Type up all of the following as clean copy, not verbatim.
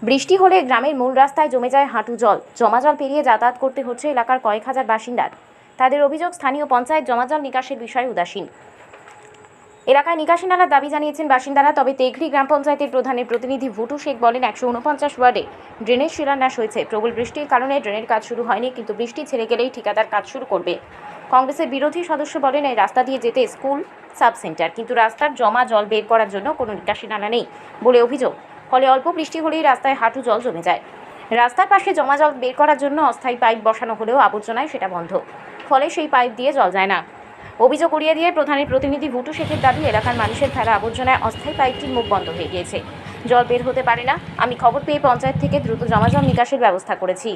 বৃষ্টি হলে গ্রামের মূল রাস্তায় জমে যায় হাঁটু জল। জমা জল পেরিয়ে যাতায়াত করতে হচ্ছে এলাকার কয়েক হাজার বাসিন্দার। তাদের অভিযোগ, স্থানীয় পঞ্চায়েত জমা জল নিকাশের বিষয়ে উদাসীন। এলাকায় নিকাশি নালার দাবি জানিয়েছেন বাসিন্দারা। তবে তেঘরি গ্রাম পঞ্চায়েতের প্রধানের প্রতিনিধি ভুটু শেখ বলেন, 149 ওয়ার্ডে ড্রেনের শিলান্যাস হয়েছে। প্রবল বৃষ্টির কারণে ড্রেনের কাজ শুরু হয়নি, কিন্তু বৃষ্টি ছেড়ে গেলেই ঠিকাদার কাজ শুরু করবে। কংগ্রেসের বিরোধী সদস্য বলেন, এই রাস্তা দিয়ে যেতে স্কুল, সাব সেন্টার, কিন্তু রাস্তার জমা জল বের করার জন্য কোনো নিকাশি নালা নেই বলে অভিযোগ। ফলে অল্প বৃষ্টি হলেই রাস্তায় হাঁটু জল জমে যায়। রাস্তার পাশে জমা জল বের করার জন্য অস্থায়ী পাইপ বসানো হলেও আবর্জনায় সেটা বন্ধ, ফলে সেই পাইপ দিয়ে জল যায় না। অভিযোগ উড়িয়ে দিয়ে প্রধানের প্রতিনিধি ভুটু শেখের দাবি, এলাকার মানুষের ফেলা আবর্জনায় অস্থায়ী পাইপটির মুখ বন্ধ হয়ে গিয়েছে, জল বের হতে পারে না। আমি খবর পেয়ে পঞ্চায়েত থেকে দ্রুত জমা জল নিকাশের ব্যবস্থা করেছি।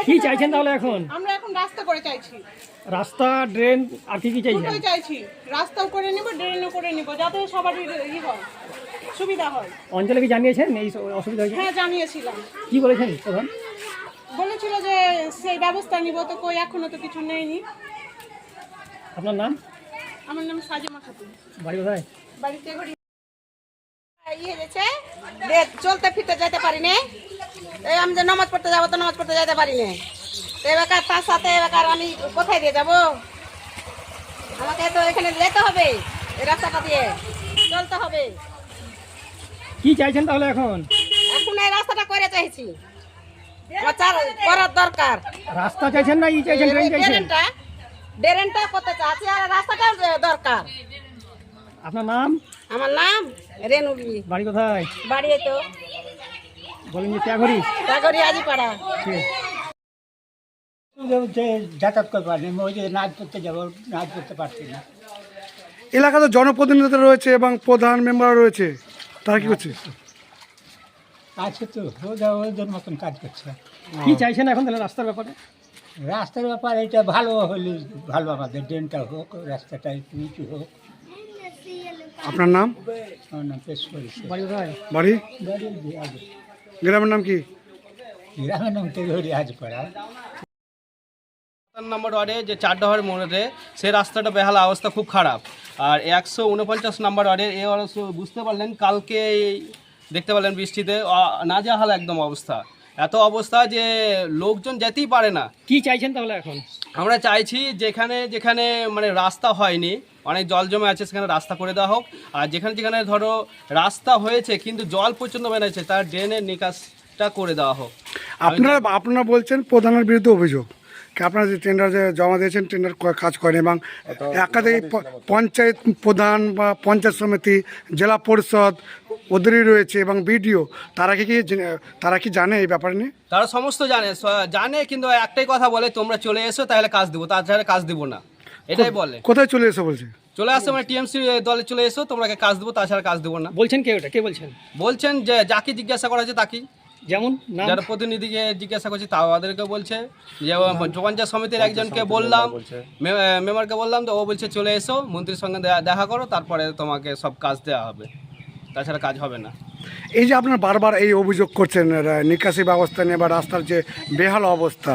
কি চাইছেন তাহলে এখন? আমরা এখন রাস্তা করে চাইছি, রাস্তা, ড্রেন আর কি চাইছেন? দুটোই চাইছি। রাস্তাও করে নিব, ড্রেনও করে নিব, যাতে সবারই হয়, সুবিধা হয়। অঞ্চলে কি জানিয়েছেন এই অসুবিধা হয়েছে? হ্যাঁ, জানিয়েছিলাম। কি বলেছেন প্রধান? বলেছিল যে সেই ব্যবস্থা নিব, তো কই এখনো তো কিছু নেইনি। আপনার নাম? আমার নাম সাজমা খাতুন। বাড়ি কোথায়? বাড়িতে চলতে ফিরতে যেতে পারি না। এই আমি যে নামাজ পড়তে যাবো, তো নামাজ পড়তে যেতে পারি না। এবার তার সাথে এবার আমি কোথায় দিয়ে যাবো? আমাকে তো এখানে যেতে হবে, এই রাস্তাটা দিয়ে চলতে হবে। কি চাইছেন তাহলে এখন? এখন এই রাস্তাটা করে চাইছি, করার দরকার। রাস্তা চাইছেন না ই চাইছেন, ড্রেন চাইছেন? ড্রেনটা করতে চাচ্ছি, আর রাস্তাটা দরকার। আপনার নাম? আমার নাম রেনুবি। বাড়ি কোথায়? বাড়ি তো বলেন যে ত্যাগরি। টাগরি আজিপাড়া। যাতায়াত করতে পারিনি, ওই যে নাচ করতে যাবো, নাচ করতে পারছি না। এলাকাতে জনপ্রতিনিধি রয়েছে এবং প্রধান মেম্বার রয়েছে, তারা কি করছে? আছে তো, ওদের মতন কাজ করছে। কি চাইছেন এখন তাহলে রাস্তার ব্যাপারে? রাস্তার ব্যাপার এটা ভালো হলে ভালো, আমাদের ড্রেনটা হোক, রাস্তাটা একটু উঁচু হোক। আপনার নাম? আমার নাম পেশ করেছে। বাড়ি কোথায়? বাড়ি? বাড়ি আগে গ্রামের নাম কি? গ্রামের নাম তেঘরি আজিপাড়া। নম্বর ওয়ার্ডে যে 4 ডহর মোড়ে সেই রাস্তাটা বেহাল অবস্থা, খুব খারাপ। আর 149 নম্বর ওয়ার্ডের এ বুঝতে পারলেন, কালকে দেখতে পারলেন বৃষ্টিতে নাজেহাল একদম অবস্থা, এত অবস্থা যে লোকজন যেতেই পারে না। কি চাইছেন তাহলে এখন? আমরা চাইছি যেখানে যেখানে মানে রাস্তা হয়নি, অনেক জল জমে আছে, সেখানে রাস্তা করে দেওয়া হোক। আর যেখানে যেখানে ধরো রাস্তা হয়েছে কিন্তু জল প্রচণ্ড বেড়েছে, তার ড্রেনের নিকাশটা করে দেওয়া হোক। আপনারা বলছেন প্রধানের বিরুদ্ধে অভিযোগ, আপনারা যে টেন্ডার যে জমা দিয়েছেন, টেন্ডার কাজ করেন এবং একাধিক পঞ্চায়েত প্রধান বা পঞ্চায়েত সমিতি, জেলা পরিষদ ওদেরই রয়েছে এবং বিডিও, তারা কি জানে এই ব্যাপারে নিয়ে? তারা সমস্ত জানে, কিন্তু একটাই কথা বলে, তোমরা চলে এসো তাহলে কাজ দেবো, তাছাড়া কাজ দেবো না, এটাই বলে। কোথায় চলে এসো বলছে? চলে আসছে মানে টিএমসি দলে চলে এসো, তোমরাকে কাজ দেবো, তাছাড়া কাজ দেবো না। বলছেন কে? ওটা কে বলছেন? বলছেন যে যাকে জিজ্ঞাসা করা হচ্ছে তাকেই, যেমন যারা প্রতিনিধিকে জিজ্ঞাসা করছি তাও আমাদেরকে বলছে যে পঞ্চায়েত সমিতির একজনকে বললাম, মেম্বারকে বললাম, তো ও বলছে চলে এসো, মন্ত্রীর সঙ্গে দেখা করো, তারপরে তোমাকে সব কাজ দেওয়া হবে, তাছাড়া কাজ হবে না। এই যে আপনারা বারবার এই অভিযোগ করছেন নিকাশি ব্যবস্থা নিয়ে বা রাস্তার যে বেহাল অবস্থা,